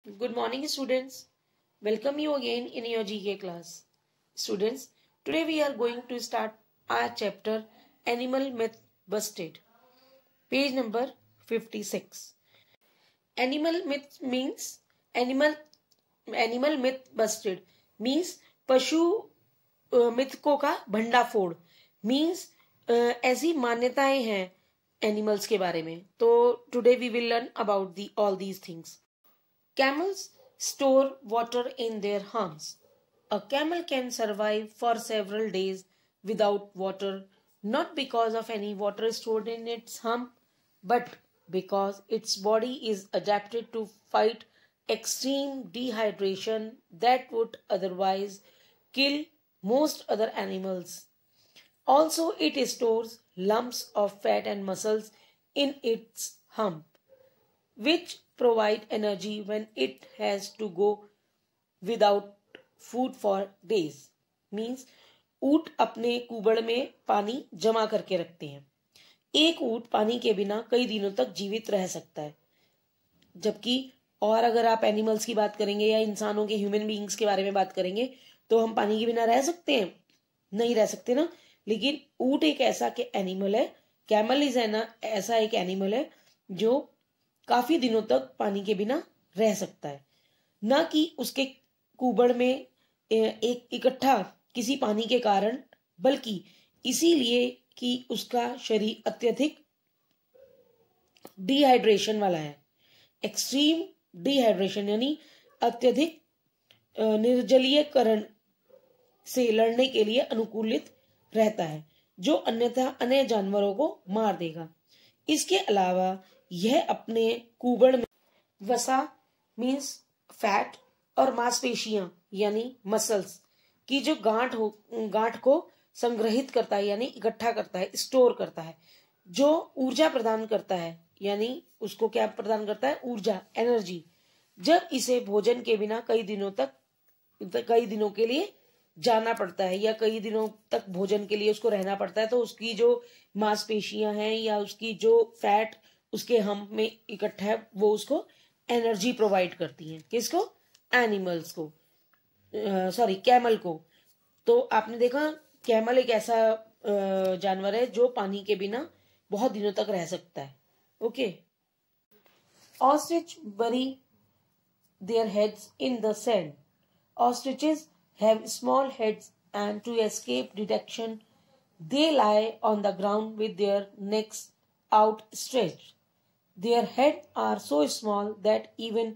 Good morning, students. Welcome you again in your GK class. Students, today we are going to start our chapter Animal Myth Busted. Page number 56. Animal myth means animal myth busted means पशु मिथकों का भंडाफोड़ means ऐसी मान्यताएं हैं animals के बारे में. तो today we will learn about all these things. Camels store water in their humps. A camel can survive for several days without water, not because of any water stored in its hump, but because its body is adapted to fight extreme dehydration that would otherwise kill most other animals. Also, it stores lumps of fat and muscles in its hump, which provide energy when it has to go without food for days. Means ऊंट अपने कुबड़ में पानी जमा करके रखते हैं. एक ऊंट पानी के बिना कई दिनों तक जीवित रह सकता है. जबकि और अगर आप एनिमल्स की बात करेंगे या इंसानों के ह्यूमन बीइंग्स के बारे में बात करेंगे तो हम पानी के बिना रह सकते हैं? नहीं रह सकते ना. लेकिन ऊंट एक ऐसा एनिमल है, कैमल इज ऐसा एक एनिमल है जो काफी दिनों तक पानी के बिना रह सकता है. न कि उसके कुबड़ में एक इकट्ठा किसी पानी के कारण, बल्कि इसीलिए कि उसका शरीर अत्यधिक डिहाइड्रेशन वाला है. एक्सट्रीम डिहाइड्रेशन यानी अत्यधिक निर्जलीयकरण से लड़ने के लिए अनुकूलित रहता है, जो अन्यथा अन्य जानवरों को मार देगा. इसके अलावा यह अपने कुबड़ में वसा मीन्स फैट और मांसपेशियां यानी मसल्स की जो गांठ को संग्रहित करता है यानी इकट्ठा करता है, स्टोर करता है, जो ऊर्जा प्रदान करता है. यानी उसको क्या प्रदान करता है? ऊर्जा, एनर्जी. जब इसे भोजन के बिना कई दिनों के लिए जाना पड़ता है या कई दिनों तक भोजन के लिए उसको रहना पड़ता है, तो उसकी जो मांसपेशियां हैं या उसकी जो फैट उसके हम में इकट्ठा है वो उसको एनर्जी प्रोवाइड करती हैं. किसको? एनिमल्स को, सॉरी कैमल को. तो आपने देखा कैमल एक ऐसा जानवर है जो पानी के बिना बहुत दिनों तक रह सकता है. Okay. Ostrich bury their heads in the sand. Ostriches have small heads and to escape detection they lie on the ground with their necks outstretched. Their heads are so small that even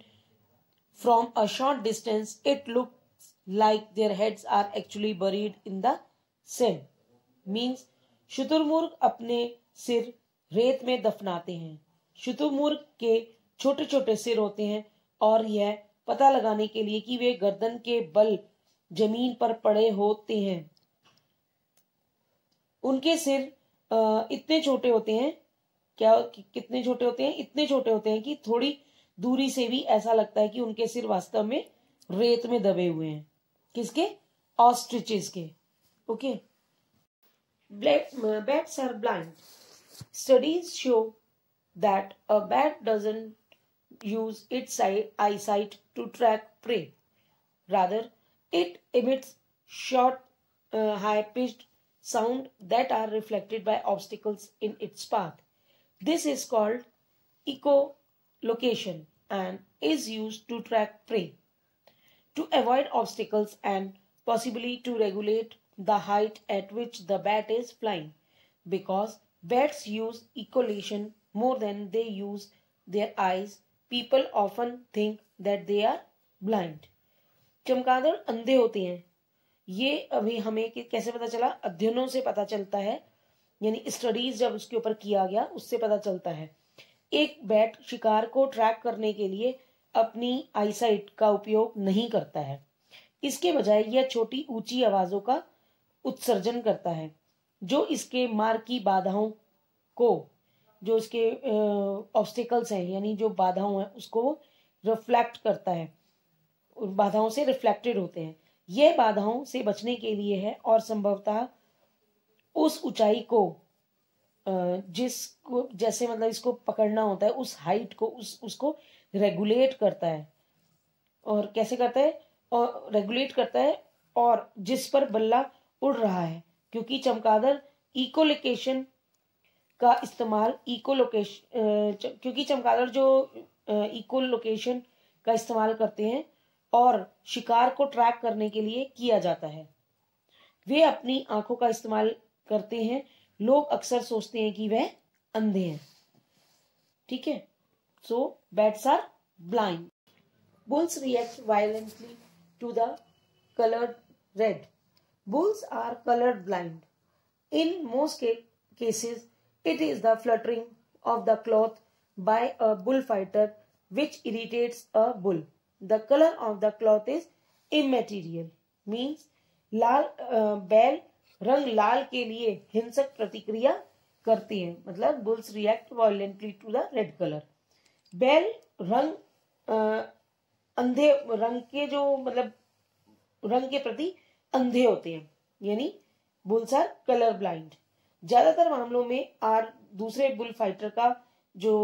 from a short distance it looks like their heads are actually buried in the sand. Means शुतुरमुर्ग अपने सिर रेत में दफनाते हैं. शुतुरमुर्ग के छोटे छोटे सिर होते हैं और यह पता लगाने के लिए कि वे गर्दन के बल जमीन पर पड़े होते हैं. उनके सिर इतने छोटे होते हैं, कितने छोटे होते हैं? इतने छोटे होते हैं कि थोड़ी दूरी से भी ऐसा लगता है कि उनके सिर वास्तव में रेत में दबे हुए हैं. किसके? ऑस्ट्रिचेस के. Okay. Bats are blind. Studies show that a bat doesn't use its eyesight to track prey. Rather, it emits short, high-pitched sound that are reflected by obstacles in its path. This is called echolocation and is used to track prey, to avoid obstacles and possibly to regulate the height at which the bat is flying. Because bats use echolation more than they use their eyes, people often think that they are blind. चमगादड़ अंधे होते हैं. ये अभी हमें कैसे पता चला? अध्ययनों से पता चलता है, यानी स्टडीज जब उसके ऊपर किया गया उससे पता चलता है. एक बैट शिकार को ट्रैक करने के लिए अपनी आईसाइट का उपयोग नहीं करता है. इसके बजाय यह छोटी ऊंची आवाजों का उत्सर्जन करता है जो इसके मार्ग की बाधाओं को, जो इसके ऑब्स्टिकल्स हैं यानी जो बाधाओं हैं उसको रिफ्लेक्ट करता है, बाधाओं से रिफ्लेक्टेड होते हैं. यह बाधाओं से बचने के लिए है और संभवतः उस ऊंचाई को जिसको जैसे मतलब इसको पकड़ना होता है उस हाइट को उसको रेगुलेट करता है. और कैसे करता है, और रेगुलेट करता है, और जिस पर बल्ला उड़ रहा है, क्योंकि चमगादड़ इकोलोकेशन का इस्तेमाल क्योंकि चमगादड़ जो इकोलोकेशन का इस्तेमाल करते हैं और शिकार को ट्रैक करने के लिए किया जाता है। वे अपनी आंखों का इस्तेमाल करते हैं। लोग अक्सर सोचते हैं कि वह अंधे हैं। ठीक है, so bats are blind. Bulls react violently to the colored red. Bulls are color blind. In most cases, it is the fluttering of the cloth by a bullfighter which irritates a bull. The color of the cloth is immaterial. Means बैल रंग लाल के लिए हिंसक प्रतिक्रिया करती हैं। मतलब bulls react violently to the red colour. बैल रंग अंधे रंग के जो मतलब रंग के प्रति अंधे होते हैं, यानी बुल्स आर कलर ब्लाइंड। ज्यादातर मामलों में दूसरे बुल फाइटर का जो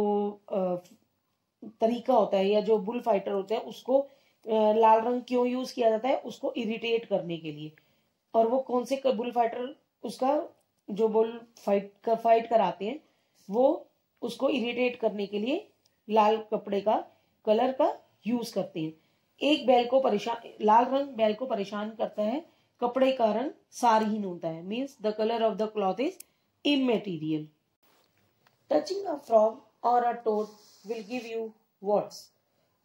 तरीका होता है या जो बुल फाइटर होते हैं उसको लाल रंग क्यों यूज किया जाता है, उसको इरिटेट करने के लिए। और वो कौन से बुल फाइटर उसका जो बुल फाइट कराते हैं वो उसको इरिटेट करने के लिए लाल कपड़े का कलर का यूज करते हैं। एक बैल को लाल रंग बैल को परेशान करता है, कपड़े का रंग सारहीन होता है। Means the colour of the cloth is immaterial. Touching a frog or a toad will give you warts.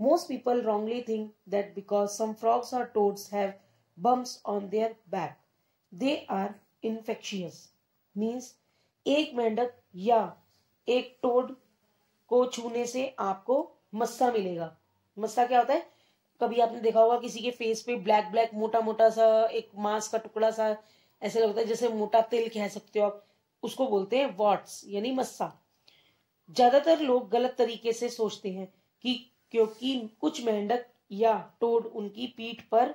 Most people wrongly think that because some frogs or toads have bumps on their back they are infectious. Means एक मेंढक या एक toad को छूने से आपको मस्सा मिलेगा। मस्सा क्या होता है, कभी आपने देखा होगा किसी के फेस पे ब्लैक ब्लैक मोटा मोटा सा एक मांस का टुकड़ा सा ऐसे लगता है, जैसे मोटा तिल कह सकते हो आप, उसको बोलते हैं वॉट्स यानी मस्सा। ज्यादातर लोग गलत तरीके से सोचते हैं कि क्योंकि कुछ मेंढक या टोड उनकी पीठ पर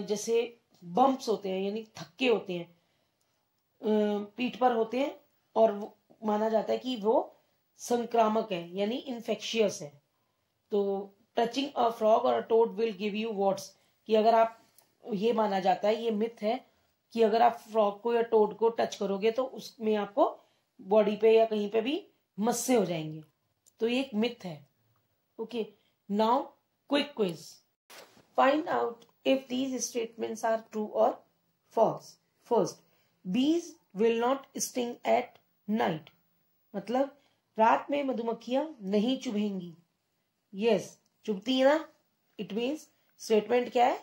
जैसे बम्प्स होते हैं यानी थक्के होते हैं, पीठ पर होते हैं, और माना जाता है कि वो संक्रामक है यानी इन्फेक्शियस है। तो touching a frog or a toad will give you warts, कि अगर आप, ये माना जाता है, ये मिथ है कि अगर आप फ्रॉग को या टोड को टच करोगे तो उसमें आपको बॉडी पे या कहीं पे भी मस्से हो जाएंगे। तो ये एक मिथ है। Okay, now quick quiz. Find out if these statements are true और false. First, bees will not sting at night, मतलब रात में मधुमक्खियां नहीं चुभेंगी। यस, चुभती है ना, इट मीन्स स्टेटमेंट क्या है,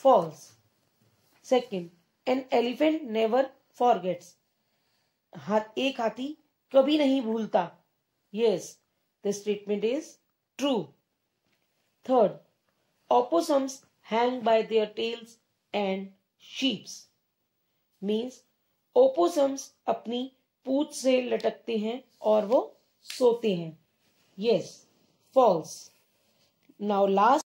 false. Second, an elephant never forgets, एक हाथी कभी नहीं भूलता। Yes, the statement is true. Third, opossums hang by their tails and sheeps, means opossums अपनी पूंछ से लटकते हैं और वो सोते हैं। Yes, false. Now last